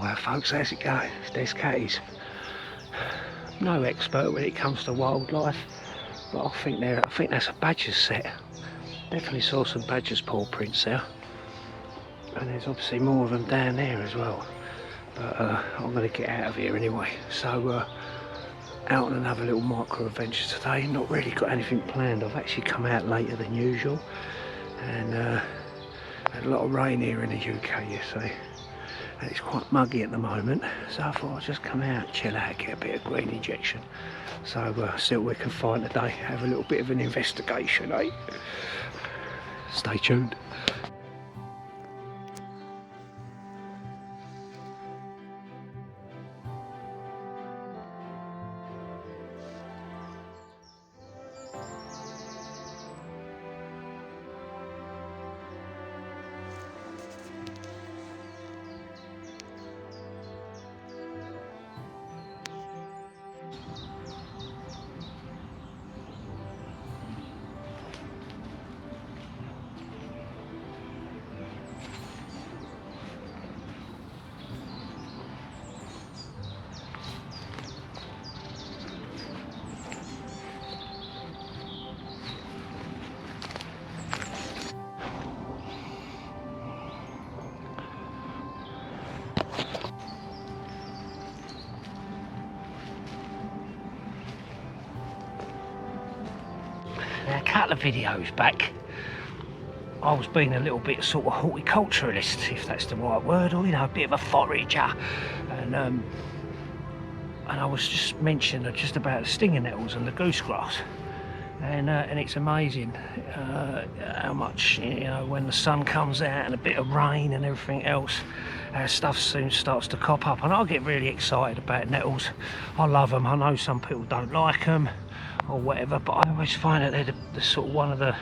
Alright folks, how's it going? There's Catties. No expert when it comes to wildlife, but I think that's a badger's set. Definitely saw some badger's paw prints there. And there's obviously more of them down there as well. But I'm going to get out of here anyway. So out on another little micro adventure today. Not really got anything planned. I've actually come out later than usual. And had a lot of rain here in the UK, you see. And it's quite muggy at the moment, so I thought I'd just come out, chill out, get a bit of green injection. So see what we can find today, have a little bit of an investigation, eh? Stay tuned. A couple of videos back, I was being a little bit sort of horticulturalist, if that's the right word, or you know, a bit of a forager, and I was just mentioning just about the stinging nettles and the goosegrass, and it's amazing how much, you know, when the sun comes out and a bit of rain and everything else, stuff soon starts to crop up, and I get really excited about nettles. I love them. I know some people don't like them or whatever, but I always find that they're the sort of one of the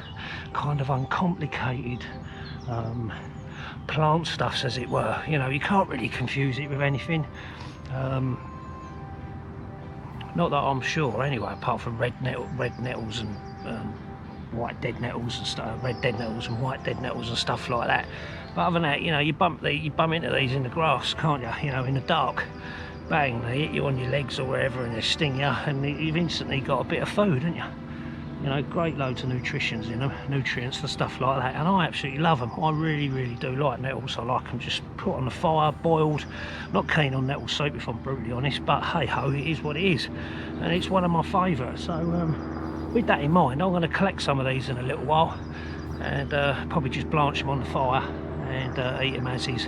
kind of uncomplicated plant stuffs, as it were. You know, you can't really confuse it with anything. Not that I'm sure anyway, apart from red nettles and white dead nettles and stuff, red dead nettles and white dead nettles and stuff like that. But other than that, you know, you bump into these in the grass, can't you? You know, in the dark. Bang, they hit you on your legs or wherever and they sting you, and you've instantly got a bit of food, haven't you? You know, great loads of nutrients in them, nutrients for stuff like that, and I absolutely love them. I really do like nettles. I like them just put on the fire, boiled. Not keen on nettle soup, if I'm brutally honest, but hey ho, it is what it is, and it's one of my favourites. So with that in mind, I'm going to collect some of these in a little while, and probably just blanch them on the fire and eat them as is.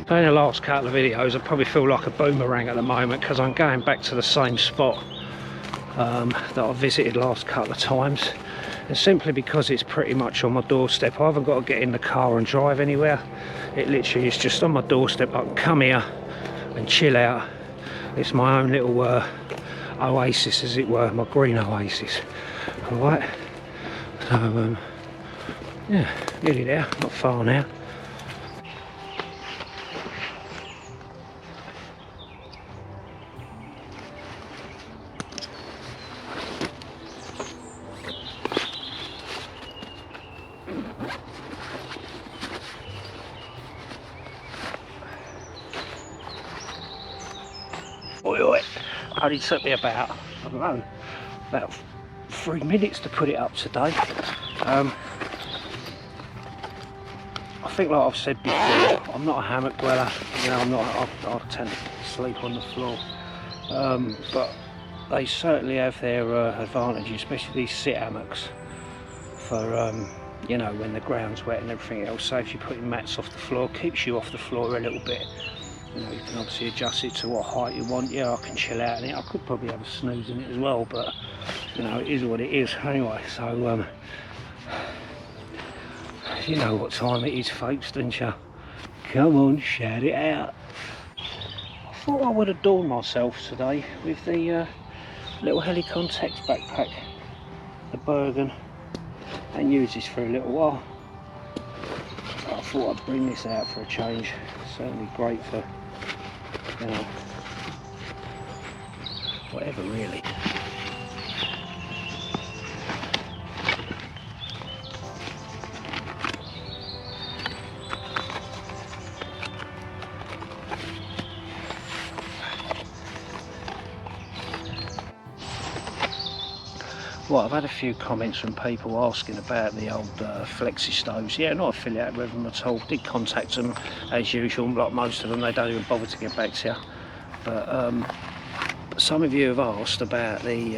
So in the last couple of videos, I probably feel like a boomerang at the moment because I'm going back to the same spot that I visited last couple of times, and simply because it's pretty much on my doorstep. I haven't got to get in the car and drive anywhere. It literally is just on my doorstep. I can come here and chill out. It's my own little oasis, as it were, my green oasis. Alright, so yeah, nearly there, not far now. Only took me about, I don't know, about 3 minutes to put it up today. I think, like I've said before, I'm not a hammock dweller. You know, I tend to sleep on the floor. But they certainly have their advantages, especially these sit hammocks, for you know, when the ground's wet and everything else. So if you're putting mats off the floor, keeps you off the floor a little bit. You know, you can obviously adjust it to what height you want. Yeah, I can chill out in it. I could probably have a snooze in it as well, but you know, it is what it is. Anyway, so you know what time it is, folks, don't you? Come on, shout it out. I thought I would adorn myself today with the little Helikon Tex backpack, the Bergen, and use this for a little while. So I thought I'd bring this out for a change. Certainly great for, you know, whatever really. Well, I've had a few comments from people asking about the old flexi stoves. Yeah, not affiliated with them at all. Did contact them as usual. Like most of them, they don't even bother to get back to you. But some of you have asked about the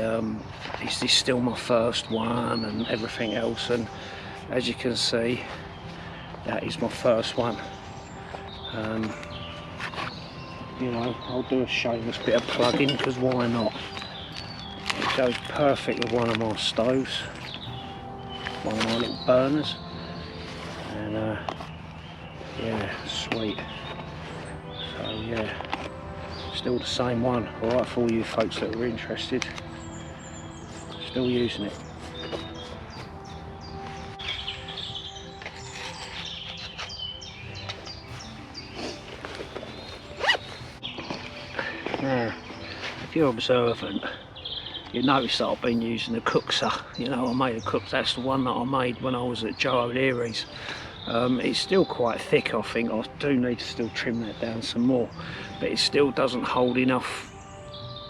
is this still my first one and everything else, and as you can see, that is my first one. You know, I'll do a shameless bit of plugging, because why not? It goes perfect with one of my stoves, one of my little burners, and yeah, sweet. So yeah, still the same one. Alright, for all you folks that are interested, still using it. Now, if you're observant, you notice that I've been using the cookser. You know, I made a cook. That's the one that I made when I was at Joe O'Leary's. It's still quite thick. I think I do need to still trim that down some more, but it still doesn't hold enough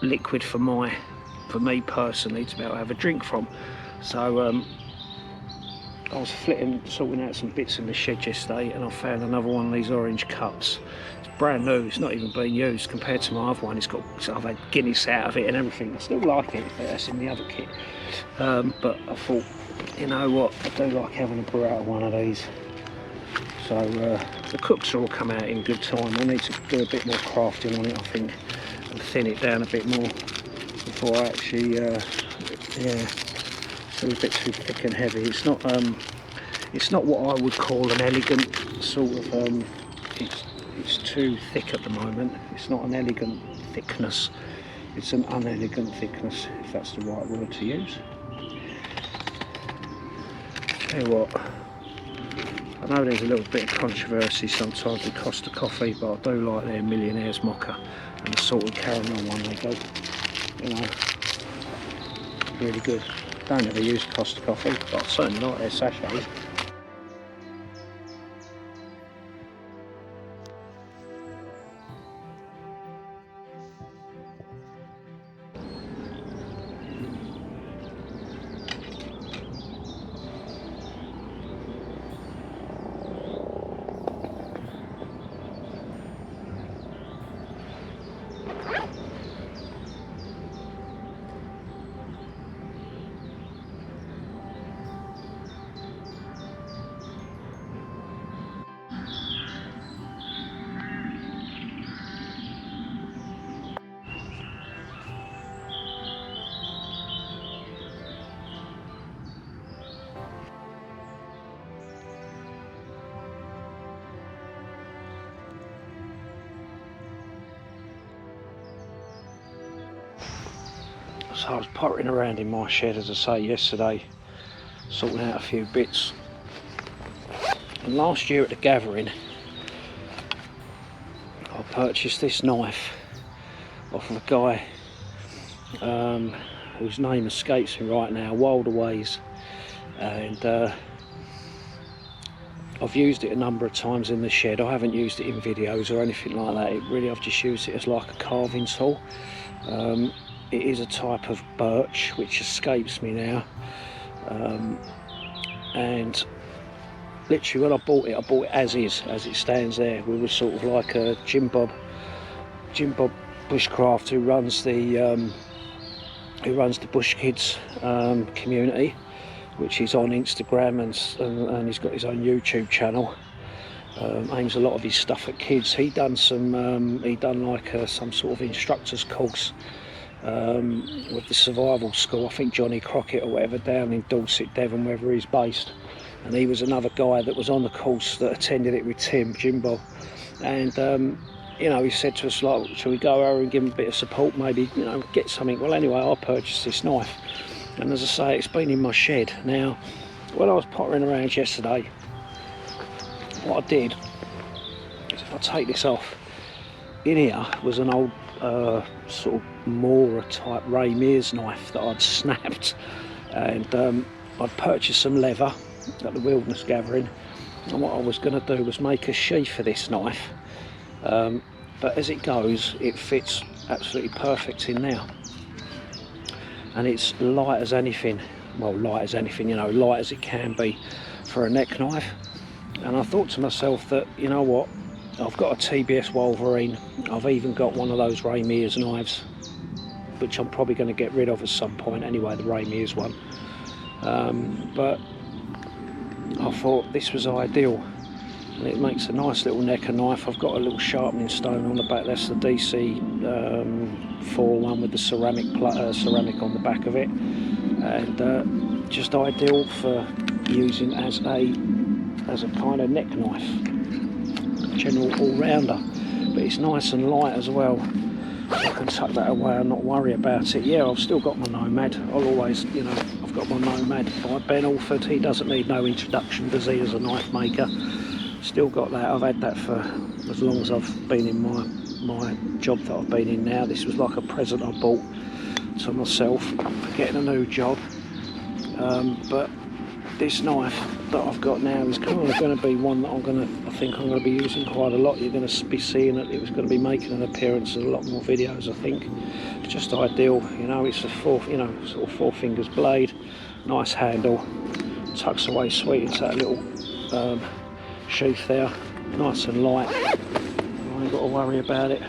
liquid for me personally to be able to have a drink from. So I was sorting out some bits in the shed yesterday, and I found another one of these orange cups. Brand new, it's not even been used compared to my other one. I've had Guinness out of it and everything. I still like it, but that's in the other kit. But I thought, you know what, I do like having a brew out of one of these. So the cooks will come out in good time. I need to do a bit more crafting on it, I think, and thin it down a bit more before I actually, yeah, it's a bit too thick and heavy. It's not what I would call an elegant sort of, it's too thick at the moment. It's not an elegant thickness, it's an unelegant thickness, if that's the right word to use. Tell you what, I know there's a little bit of controversy sometimes with Costa Coffee, but I do like their Millionaire's Mocha and the salted caramel one they go. You know, really good. Don't ever use Costa Coffee, but I certainly like their sachets. So I was pottering around in my shed, as I say, yesterday, sorting out a few bits. And last year at the gathering, I purchased this knife off of a guy whose name escapes me right now, Wilder Ways, and I've used it a number of times in the shed. I haven't used it in videos or anything like that. I've just used it as like a carving tool. It is a type of birch, which escapes me now, and literally when I bought it as is, as it stands there. We were sort of like a Jim Bob Bushcraft who runs the Bush Kids community, which is on Instagram, and he's got his own YouTube channel. Aims a lot of his stuff at kids. He done like some sort of instructor's course with the survival school, I think Johnny Crockett or whatever, down in Dorset, Devon, wherever he's based. And he was another guy that was on the course that attended it with Tim, Jimbo. And you know, he said to us, like, shall we go over and give him a bit of support, maybe, you know, get something. Well, anyway, I purchased this knife, and as I say, it's been in my shed. Now, when I was pottering around yesterday, what I did is, if I take this off, in here was an old sort of Mora type Ray Mears knife that I'd snapped, and I'd purchased some leather at the Wilderness Gathering, and what I was going to do was make a sheath for this knife, but as it goes, it fits absolutely perfect in there, and it's light as anything. well, light as anything, you know, light as it can be for a neck knife. And I thought to myself that, you know what, I've got a TBS Wolverine, I've even got one of those Ray Mears knives, which I'm probably going to get rid of at some point anyway, the Ray Mears one. But I thought this was ideal, and it makes a nice little necker knife. I've got a little sharpening stone on the back, that's the DC 4 one with the ceramic on the back of it, and just ideal for using as a kind of neck knife, general all-rounder. But it's nice and light as well, I can tuck that away and not worry about it. Yeah, I've still got my Nomad. I'll always, you know, I've got my Nomad by Ben Alford. He doesn't need no introduction, does he, as a knife maker? Still got that. I've had that for as long as I've been in my job that I've been in now. This was like a present I bought to myself for getting a new job. But this knife that I've got now is kind of going to be one that I think I'm going to be using quite a lot. You're going to be seeing it. It was going to be making an appearance in a lot more videos, I think. It's just ideal, you know. It's a sort of 4 fingers blade, nice handle, tucks away sweet into that little sheath there, nice and light. I ain't got to worry about it.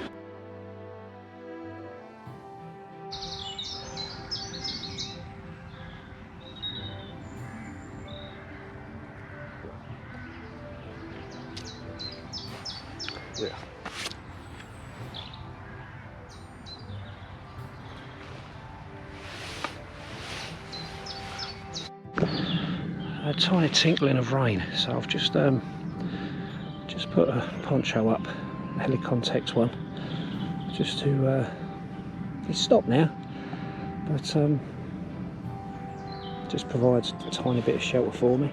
Yeah. A tiny tinkling of rain, so I've just put a poncho up, a Helikon Tex one, just to it's stopped now, but just provides a tiny bit of shelter for me.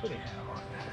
Put it out like that.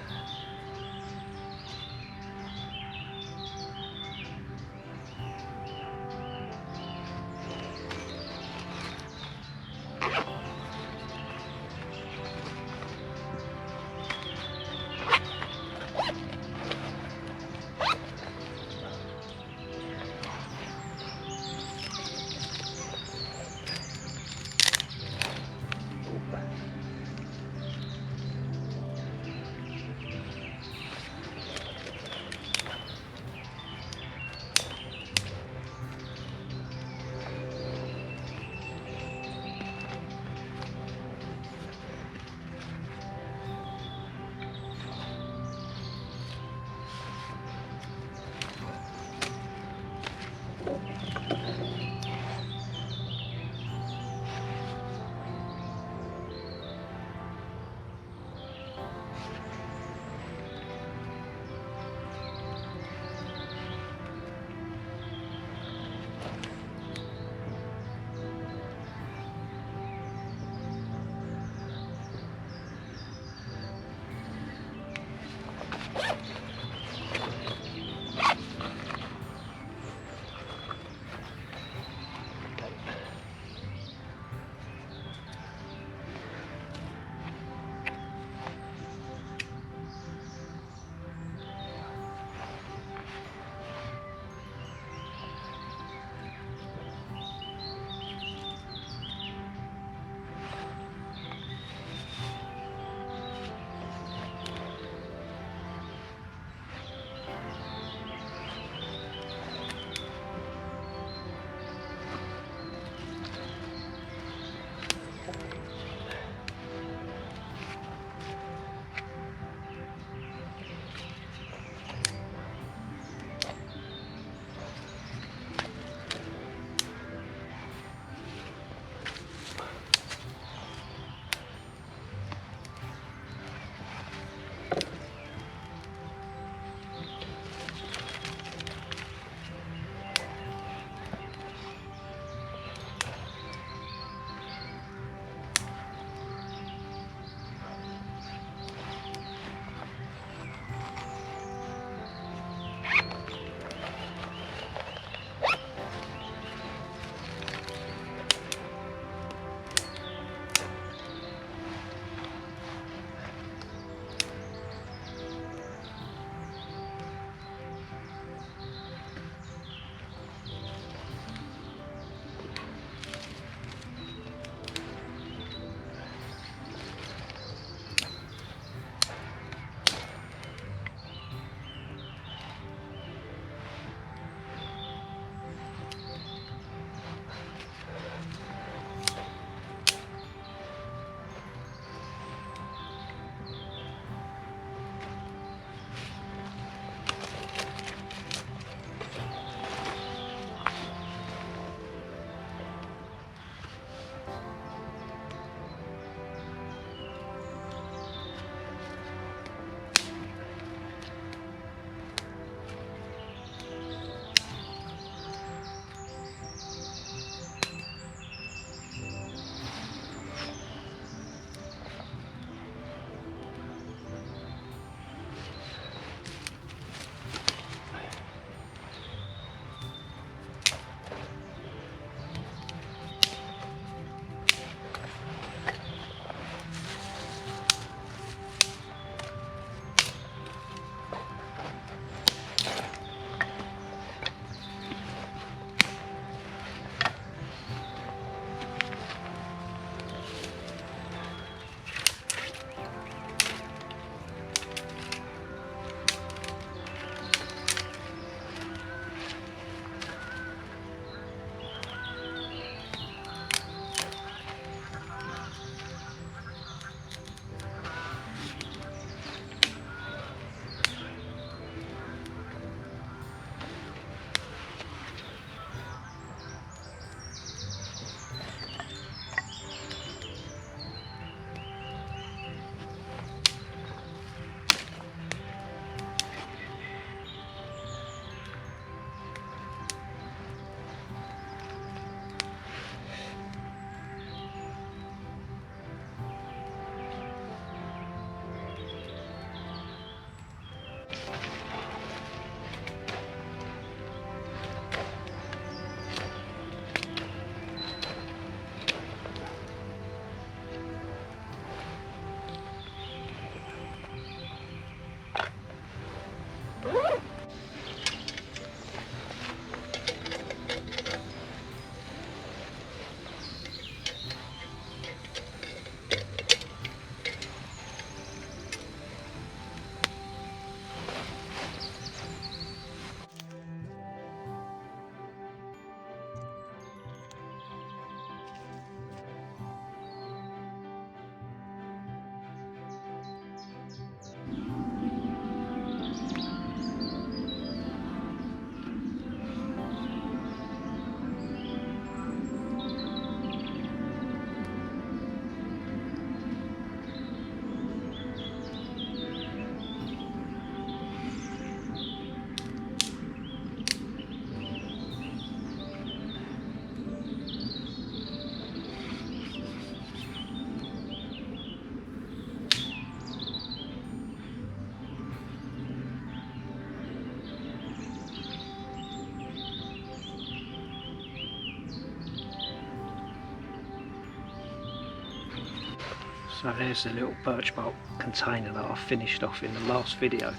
So there's the little birch bark container that I finished off in the last video,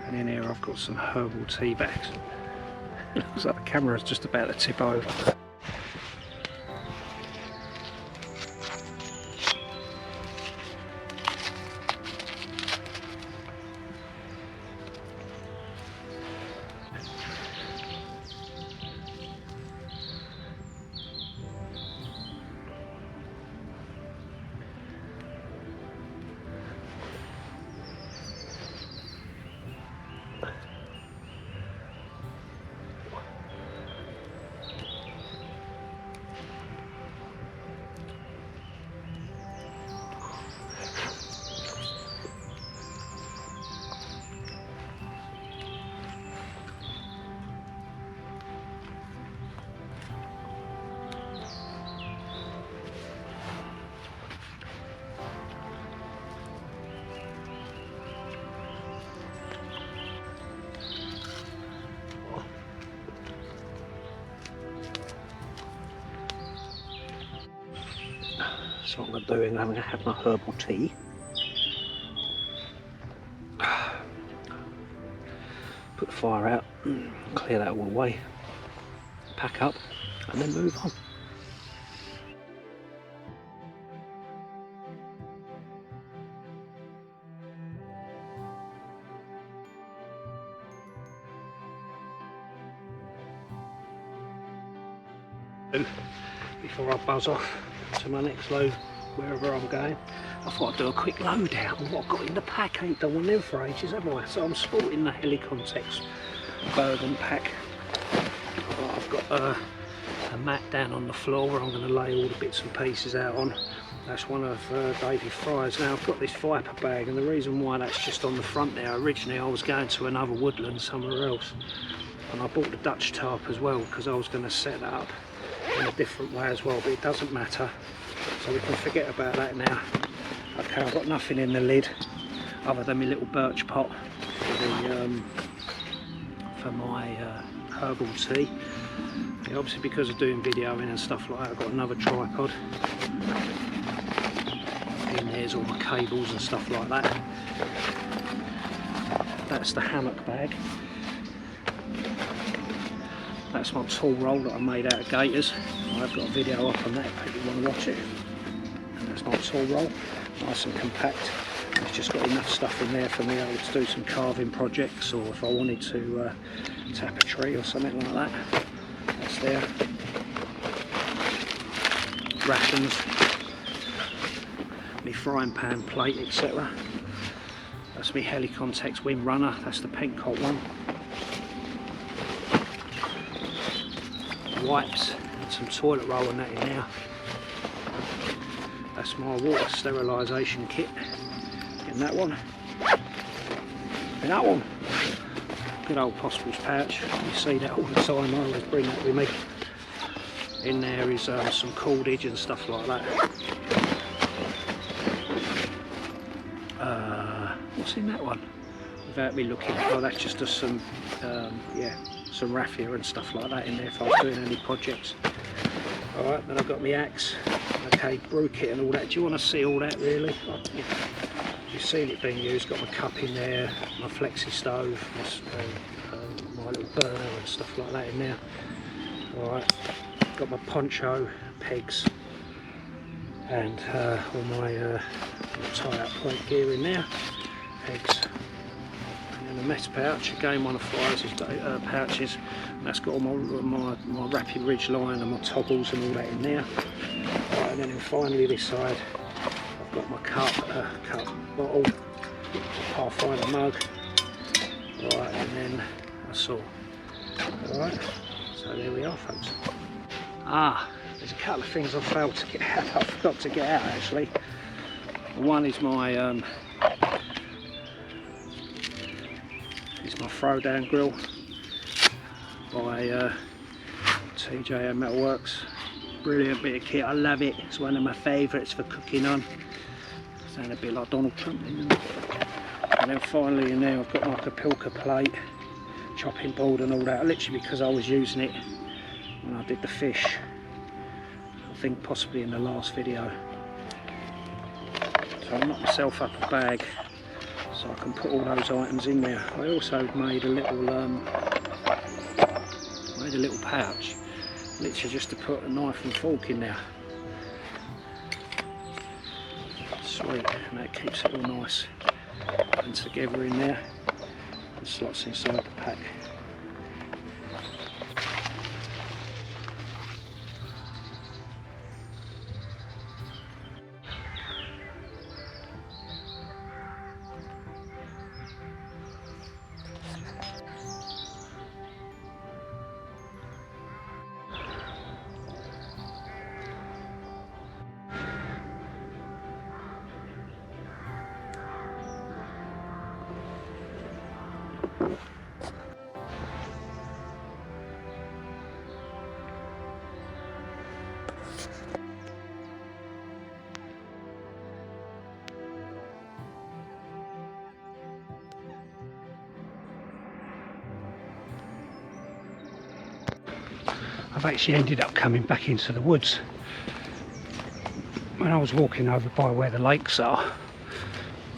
and in here I've got some herbal tea bags. It looks like the camera's just about to tip over. So what I'm going to do is I'm going to have my herbal tea. Put the fire out, clear that all away, pack up and then move on. Before I buzz off to my next load, wherever I'm going, I thought I'd do a quick load out on what I've got in the pack. I ain't done one of them for ages, have I? So I'm sporting the Helikon Tex Bergen pack. I've got a mat down on the floor where I'm going to lay all the bits and pieces out on. That's one of Davy Fry's. Now I've got this Viper bag, and the reason why that's just on the front there, originally I was going to another Woodland somewhere else, and I bought the Dutch tarp as well because I was going to set that up in a different way as well, but it doesn't matter, so we can forget about that now. Okay, I've got nothing in the lid other than my little birch pot for my herbal tea. Yeah, obviously because of doing videoing and stuff like that, I've got another tripod. In there's all my cables and stuff like that. That's the hammock bag. That's my tool roll that I made out of gaiters. I've got a video up on that if people want to watch it. And that's my tool roll, nice and compact. It's just got enough stuff in there for me able to do some carving projects, or if I wanted to tap a tree or something like that. That's there. Rations, my frying pan, plate, etc. That's my Helikon Tex Wind Runner. That's the Pentcoat one. Wipes and some toilet roll and that in there. That's my water sterilisation kit in that one. In that one, good old Possible's pouch. You see that all the time, I always bring that with me. In there is some cordage and stuff like that. What's in that one? Without me looking, oh, that's just some yeah, some raffia and stuff like that in there if I was doing any projects. Alright, then I've got my axe, okay, brew kit and all that. Do you want to see all that really? You've seen it being used. Got my cup in there, my flexi stove, my little burner and stuff like that in there. Alright, got my poncho, pegs, and all my tie-up point gear in there, pegs. And a mess pouch, again one of Fry's pouches, and that's got all my Rapid Ridge line and my toggles and all that in there. Right, and then finally this side I've got my cup bottle, Pathfinder mug, right, and then a saw. Alright, so there we are folks. There's a couple of things I failed to get out, I forgot to get out actually. One is my throwdown grill by TJO Metalworks. Brilliant bit of kit, I love it. It's one of my favourites for cooking on. Sound a bit like Donald Trump. And then finally in there I've got like a pilker plate, chopping board and all that, literally because I was using it when I did the fish. I think possibly in the last video. So I knocked myself up a bag so I can put all those items in there. I also made a little pouch, literally just to put a knife and fork in there. Sweet, and that keeps it all nice and together in there. And slots inside the pack. I've actually ended up coming back into the woods. When I was walking over by where the lakes are,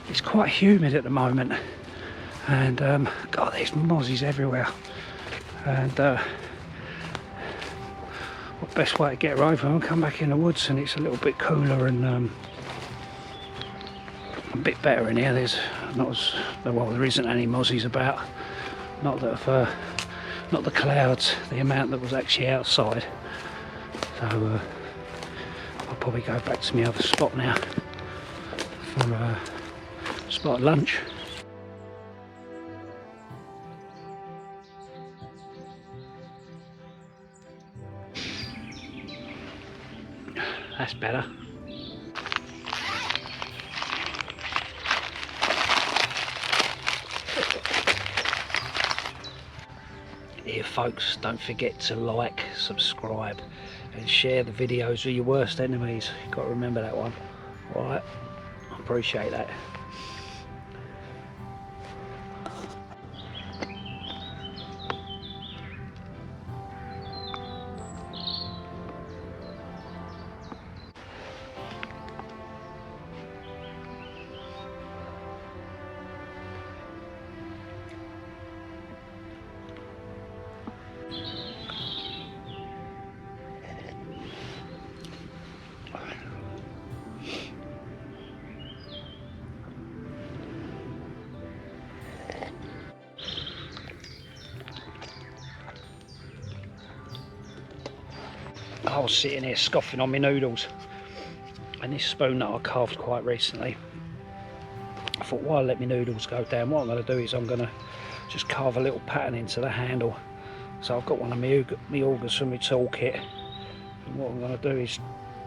it's quite humid at the moment, and God, there's mozzies everywhere. And what best way to get over and come back in the woods, and it's a little bit cooler and a bit better in here. There's not as well, there isn't any mozzies about. Not that not the clouds, the amount that was actually outside. So I'll probably go back to my other spot now for spot at lunch. That's better. Here folks, don't forget to like, subscribe and share the videos with your worst enemies. You've got to remember that one. Alright, I appreciate that. I was sitting here scoffing on my noodles, and this spoon that I carved quite recently, I thought, why let my noodles go down? What I'm going to do is I'm going to just carve a little pattern into the handle. So I've got one of my augers from my toolkit, and what I'm going to do is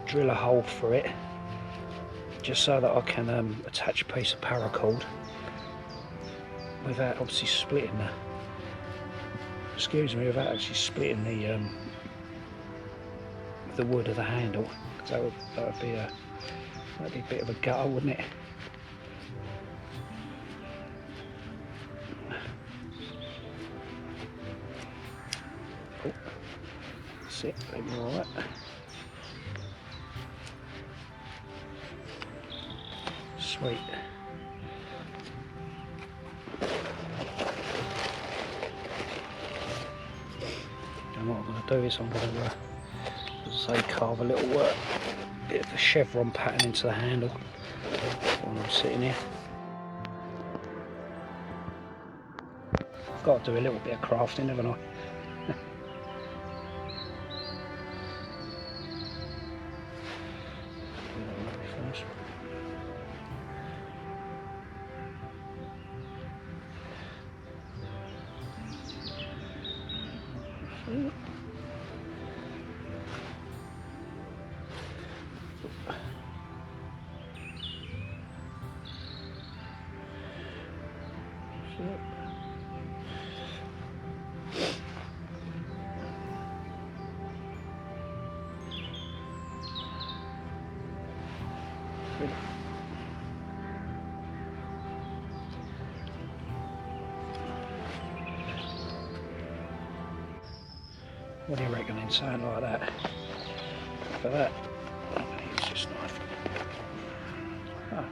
drill a hole through it, just so that I can attach a piece of paracord without obviously splitting without actually splitting the wood of the handle, because that'd be a bit of a gutter, wouldn't it? Oh, that's it, that'll be alright. Sweet. And what I'm going to do is I'm going to say carve a little bit of a chevron pattern into the handle while I'm sitting here. I've got to do a little bit of crafting, haven't I? What do you reckon in something like that? For that, it's just knife. Oh,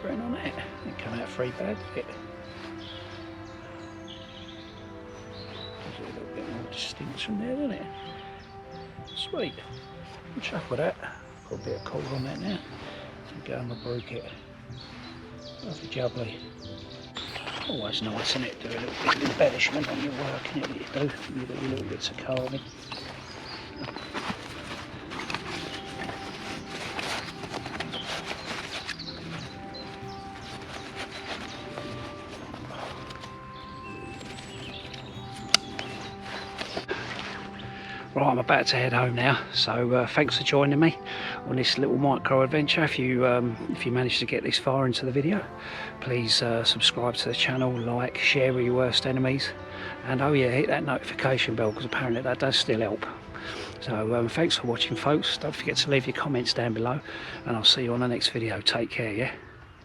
you reckon on that? It come out 3 bad, did it? There's a little bit more distinction there, isn't it? Sweet. I'm chuffed with that. Put a bit of coal on that now. And go and brook it. Lovely jubbly. Always nice, isn't it? Do a little bit of embellishment on your work, innit? What you do. You do your little bits of carving. Right, I'm about to head home now, so thanks for joining me on this little micro adventure. If you managed to get this far into the video, please subscribe to the channel, like, share with your worst enemies, and oh yeah, hit that notification bell, because apparently that does still help. So thanks for watching, folks. Don't forget to leave your comments down below, and I'll see you on the next video. Take care, yeah?